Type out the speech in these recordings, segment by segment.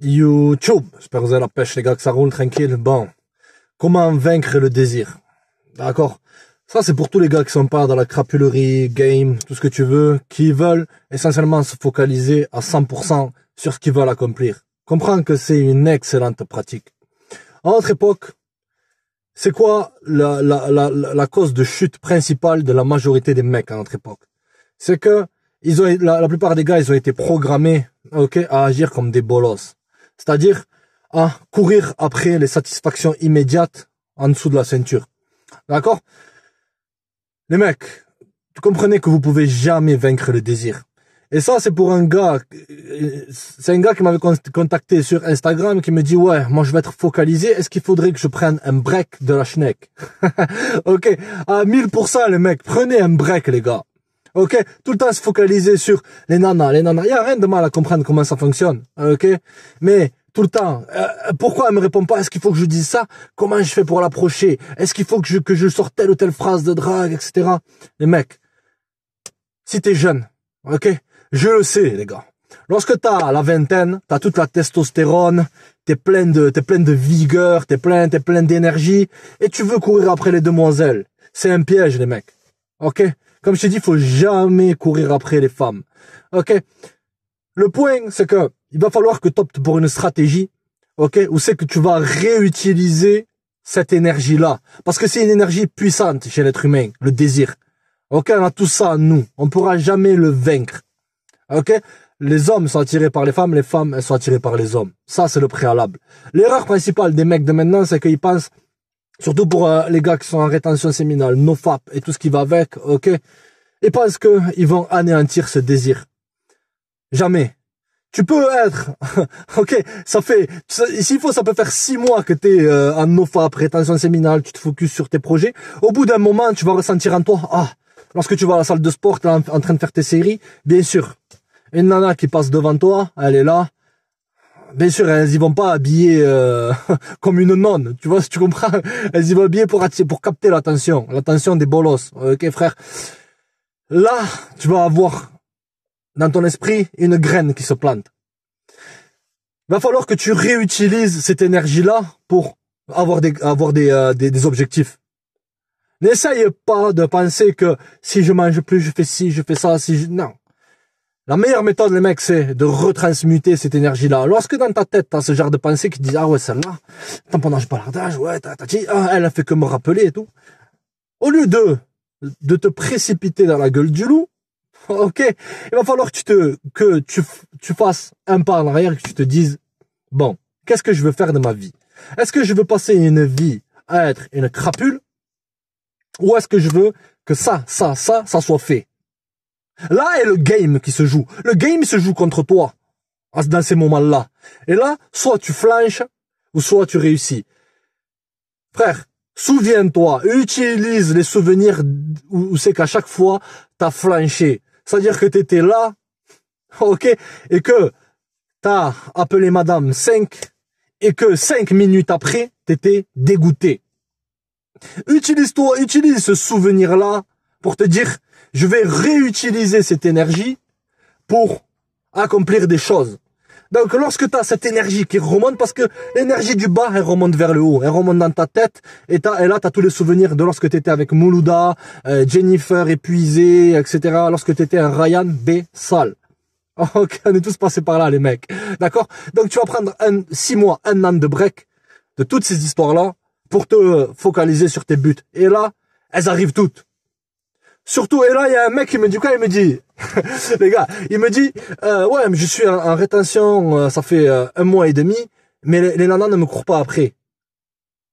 YouTube. J'espère que vous avez la pêche, les gars, que ça roule tranquille. Bon. Comment vaincre le désir? D'accord? Ça, c'est pour tous les gars qui sont pas dans la crapulerie, game, tout ce que tu veux, qui veulent essentiellement se focaliser à 100% sur ce qu'ils veulent accomplir. Comprends que c'est une excellente pratique. À notre époque, c'est quoi la cause de chute principale de la majorité des mecs à notre époque? C'est que la plupart des gars, ils ont été programmés, ok, à agir comme des bolos. C'est-à-dire à courir après les satisfactions immédiates en dessous de la ceinture. D'accord? Les mecs, vous comprenez que vous pouvez jamais vaincre le désir. Et ça, c'est pour un gars, c'est un gars qui m'avait contacté sur Instagram qui me dit, ouais, moi je vais être focalisé, est-ce qu'il faudrait que je prenne un break de la schneck? Ok, à 1000% les mecs, prenez un break les gars. Ok, tout le temps se focaliser sur les nanas. Il y a rien de mal à comprendre comment ça fonctionne. Ok, mais tout le temps, pourquoi elle me répond pas? Est-ce qu'il faut que je dise ça? Comment je fais pour l'approcher? Est-ce qu'il faut que je sorte telle ou telle phrase de drague, etc. Les mecs, si t'es jeune, ok, je le sais les gars. Lorsque t'as la vingtaine, t'as toute la testostérone, t'es plein de vigueur, t'es plein d'énergie, et tu veux courir après les demoiselles. C'est un piège les mecs. Ok? Comme je t'ai dit, il faut jamais courir après les femmes. Ok? Le point, c'est que il va falloir que tu optes pour une stratégie, ok, où c'est que tu vas réutiliser cette énergie-là. Parce que c'est une énergie puissante chez l'être humain, le désir. Ok, on a tout ça en nous. On ne pourra jamais le vaincre. Ok? Les hommes sont attirés par les femmes elles sont attirées par les hommes. Ça, c'est le préalable. L'erreur principale des mecs de maintenant, c'est qu'ils pensent, surtout pour les gars qui sont en rétention séminale, nofap et tout ce qui va avec, ok, ils pensent qu'ils vont anéantir ce désir. Jamais. Tu peux être, ok, s'il faut, ça peut faire 6 mois que t'es en nofap, rétention séminale, tu te focuses sur tes projets. Au bout d'un moment, tu vas ressentir en toi, lorsque tu vas à la salle de sport, t'es en train de faire tes séries, bien sûr, une nana qui passe devant toi, elle est là. Bien sûr, elles y vont pas habillées comme une nonne, tu vois, si tu comprends. Elles y vont habillées pour capter l'attention des bolos, ok frère. Là, tu vas avoir dans ton esprit une graine qui se plante. Il va falloir que tu réutilises cette énergie-là pour avoir des objectifs. N'essaye pas de penser que si je mange plus, je fais ci, je fais ça, non. La meilleure méthode, les mecs, c'est de retransmuter cette énergie-là. Lorsque dans ta tête, t'as ce genre de pensée qui te dit, ah ouais, celle-là, tamponnage balardage, ouais, elle a fait que me rappeler et tout. Au lieu de te précipiter dans la gueule du loup, ok, il va falloir que tu fasses un pas en arrière et que tu te dises, bon, qu'est-ce que je veux faire de ma vie? Est-ce que je veux passer une vie à être une crapule? Ou est-ce que je veux que ça soit fait? Là est le game qui se joue. Le game il se joue contre toi dans ces moments-là. Et là, soit tu flanches ou soit tu réussis. Frère, souviens-toi, utilise les souvenirs où c'est qu'à chaque fois, t'as flanché. C'est-à-dire que t'étais là, ok, et que t'as appelé madame 5 et que 5 minutes après, t'étais dégoûté. Utilise ce souvenir-là pour te dire, je vais réutiliser cette énergie pour accomplir des choses. Donc, lorsque tu as cette énergie qui remonte, parce que l'énergie du bas, elle remonte vers le haut, elle remonte dans ta tête, et là, tu as tous les souvenirs de lorsque tu étais avec Moulouda, Jennifer épuisée, etc., lorsque tu étais un Ryan B. sale. Ok, on est tous passés par là, les mecs. D'accord? Donc, tu vas prendre 6 mois, 1 an de break de toutes ces histoires-là pour te focaliser sur tes buts. Et là, elles arrivent toutes. Surtout, et là, il y a un mec qui me dit quoi? Il me dit, les gars, il me dit, ouais, mais je suis en rétention, ça fait 1 mois et demi, mais les nanas ne me courent pas après.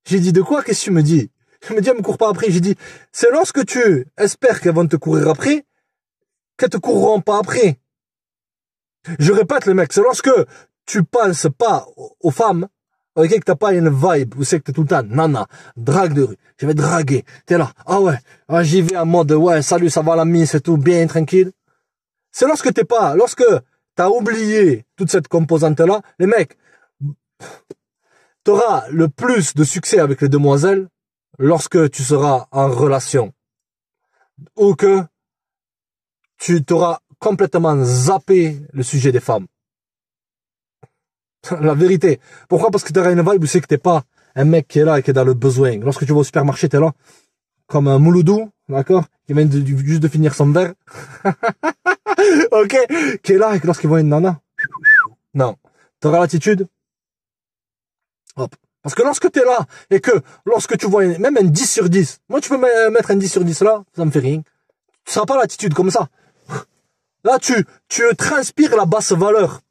J'ai dit, de quoi? Qu'est-ce que tu me dis? Il me dit, elles me courent pas après. J'ai dit, c'est lorsque tu espères qu'elles vont te courir après, qu'elles te courront pas après. Je répète, les mecs, c'est lorsque tu penses pas aux femmes, ok, que t'as pas une vibe, où c'est que t'es tout le temps, nana, drague de rue, je vais draguer, t'es là, ah ouais, j'y vais en mode, ouais, salut, ça va l'ami, c'est tout, bien, tranquille. C'est lorsque t'as oublié toute cette composante-là, les mecs, t'auras le plus de succès avec les demoiselles lorsque tu seras en relation. Ou que tu t'auras complètement zappé le sujet des femmes. La vérité. Pourquoi? Parce que tu auras une vibe où c'est que t'es pas un mec qui est là et qui est dans le besoin. Lorsque tu vas au supermarché, t'es là, comme un mouloudou, d'accord? Qui vient juste de finir son verre. Ok? Qui est là et que lorsqu'il voit une nana, non. T'auras l'attitude. Hop. Parce que lorsque t'es là, et que lorsque tu vois même un 10 sur 10, moi tu peux mettre un 10 sur 10 là, ça me fait rien. Tu seras pas l'attitude comme ça. Là, tu transpires la basse valeur.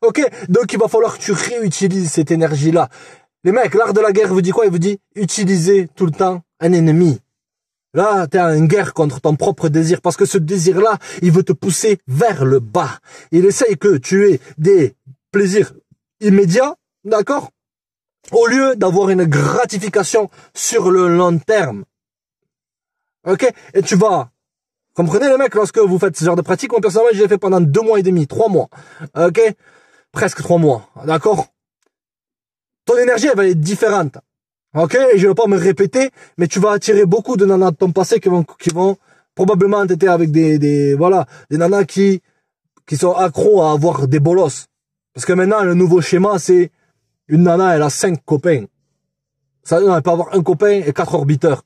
Ok? Donc, il va falloir que tu réutilises cette énergie-là. Les mecs, l'art de la guerre vous dit quoi? Il vous dit, utiliser tout le temps un ennemi. Là, t'es en guerre contre ton propre désir, parce que ce désir-là, il veut te pousser vers le bas. Il essaye que tu aies des plaisirs immédiats, d'accord? Au lieu d'avoir une gratification sur le long terme. Ok? Et tu vas... Comprenez les mecs, lorsque vous faites ce genre de pratique, moi personnellement, je l'ai fait pendant 2 mois et demi, 3 mois. Ok? Presque 3 mois. D'accord? Ton énergie, elle va être différente. Ok? Et je ne vais pas me répéter, mais tu vas attirer beaucoup de nanas de ton passé qui vont probablement t'aider avec des nanas qui sont accros à avoir des bolosses. Parce que maintenant, le nouveau schéma, c'est une nana, elle a 5 copains. Ça, elle peut avoir un copain et 4 orbiteurs.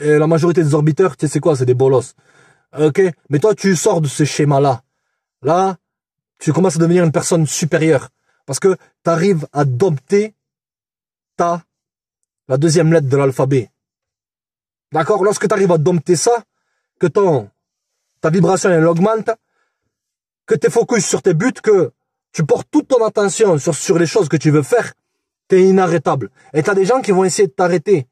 Et la majorité des orbiteurs, tu sais c'est quoi? C'est des bolosses. Ok? Mais toi, tu sors de ce schéma-là. Là, tu commences à devenir une personne supérieure. Parce que tu arrives à dompter la deuxième lettre de l'alphabet. D'accord? Lorsque tu arrives à dompter ça, que ta vibration, elle augmente, que tu es focus sur tes buts, que tu portes toute ton attention sur les choses que tu veux faire, tu es inarrêtable. Et tu as des gens qui vont essayer de t'arrêter.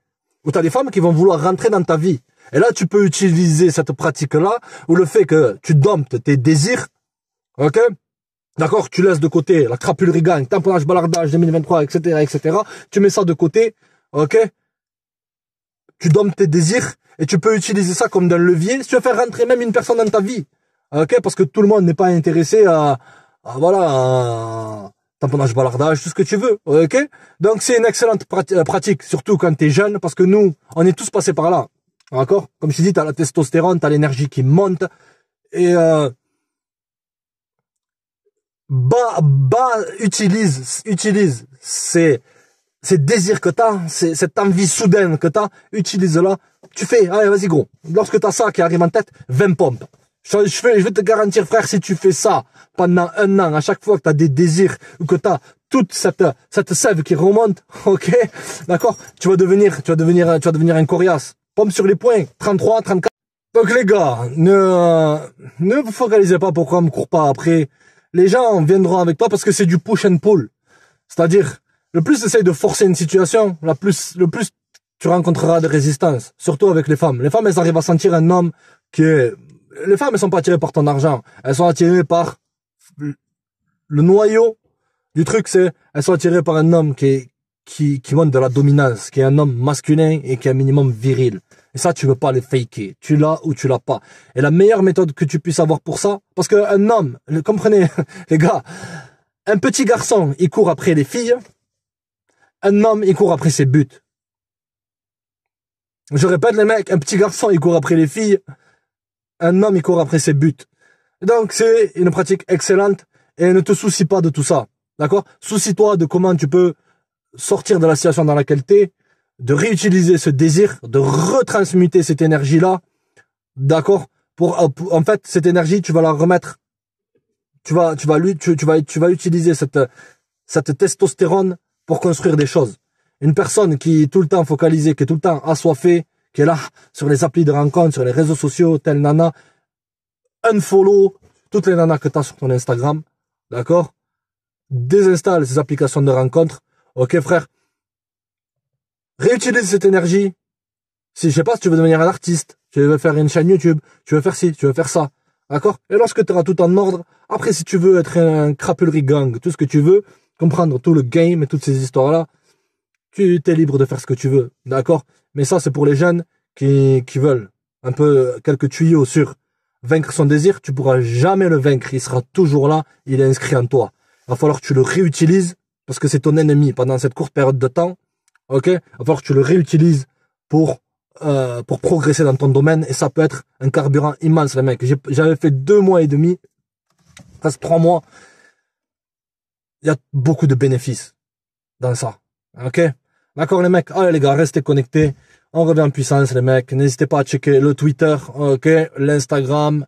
Ou tu as des femmes qui vont vouloir rentrer dans ta vie. Et là, tu peux utiliser cette pratique-là, ou le fait que tu domptes tes désirs, ok? D'accord? Tu laisses de côté la crapulerie gang, tamponnage, balardage 2023, etc., etc. Tu mets ça de côté, ok? Tu domptes tes désirs, et tu peux utiliser ça comme d'un levier, si tu veux faire rentrer même une personne dans ta vie. Ok? Parce que tout le monde n'est pas intéressé à tamponnage, balardage, tout ce que tu veux, ok? Donc c'est une excellente pratique, surtout quand tu es jeune, parce que nous, on est tous passés par là, d'accord? Comme je te dis, tu as la testostérone, tu as l'énergie qui monte, et utilise ces désirs que tu as, cette envie soudaine que tu as, utilise-la, tu fais, allez, vas-y gros, lorsque tu as ça qui arrive en tête, 20 pompes. Je vais te garantir, frère, si tu fais ça pendant 1 an, à chaque fois que tu as des désirs ou que tu as toute cette sève qui remonte, ok, d'accord, tu vas devenir un coriace. Pompe sur les poings, 33, 34. Donc les gars, ne vous focalisez pas pourquoi on me court pas après. Les gens viendront avec toi parce que c'est du push and pull. C'est-à-dire, le plus tu essayes de forcer une situation, le plus tu rencontreras de résistance. Surtout avec les femmes. Les femmes, elles arrivent à sentir un homme qui est... Les femmes, elles sont pas attirées par ton argent. Elles sont attirées par le noyau du truc, c'est elles sont attirées par un homme qui montre de la dominance, qui est un homme masculin et qui est un minimum viril. Et ça, tu veux pas les faker. Tu l'as ou tu l'as pas. Et la meilleure méthode que tu puisses avoir pour ça, parce qu'un homme, comprenez, les gars, un petit garçon, il court après les filles. Un homme, il court après ses buts. Je répète, les mecs, un petit garçon, il court après les filles. Un homme, il court après ses buts. Donc, c'est une pratique excellente et ne te soucie pas de tout ça. D'accord? Soucie-toi de comment tu peux sortir de la situation dans laquelle tu es, de réutiliser ce désir, de retransmuter cette énergie-là. D'accord? En fait, cette énergie, tu vas la remettre. Tu vas utiliser cette testostérone pour construire des choses. Une personne qui est tout le temps focalisée, qui est tout le temps assoiffée, qui est là sur les applis de rencontre, sur les réseaux sociaux, telle nana, unfollow toutes les nanas que tu as sur ton Instagram, d'accord? Désinstalle ces applications de rencontre, ok frère? Réutilise cette énergie. Si je sais pas, si tu veux devenir un artiste, tu veux faire une chaîne YouTube, tu veux faire ci, tu veux faire ça, d'accord? Et lorsque tu auras tout en ordre, après si tu veux être un crapulerie gang, tout ce que tu veux, comprendre tout le game et toutes ces histoires-là, tu es libre de faire ce que tu veux, d'accord? Mais ça, c'est pour les jeunes qui veulent un peu quelques tuyaux sur vaincre son désir. Tu pourras jamais le vaincre. Il sera toujours là. Il est inscrit en toi. Il va falloir que tu le réutilises parce que c'est ton ennemi pendant cette courte période de temps. Ok? Il va falloir que tu le réutilises pour progresser dans ton domaine. Et ça peut être un carburant immense, les mecs. J'avais fait 2 mois et demi, presque 3 mois. il y a beaucoup de bénéfices dans ça. Ok? D'accord les mecs? Allez les gars, restez connectés. On revient en puissance les mecs. N'hésitez pas à checker le Twitter, ok? L'Instagram,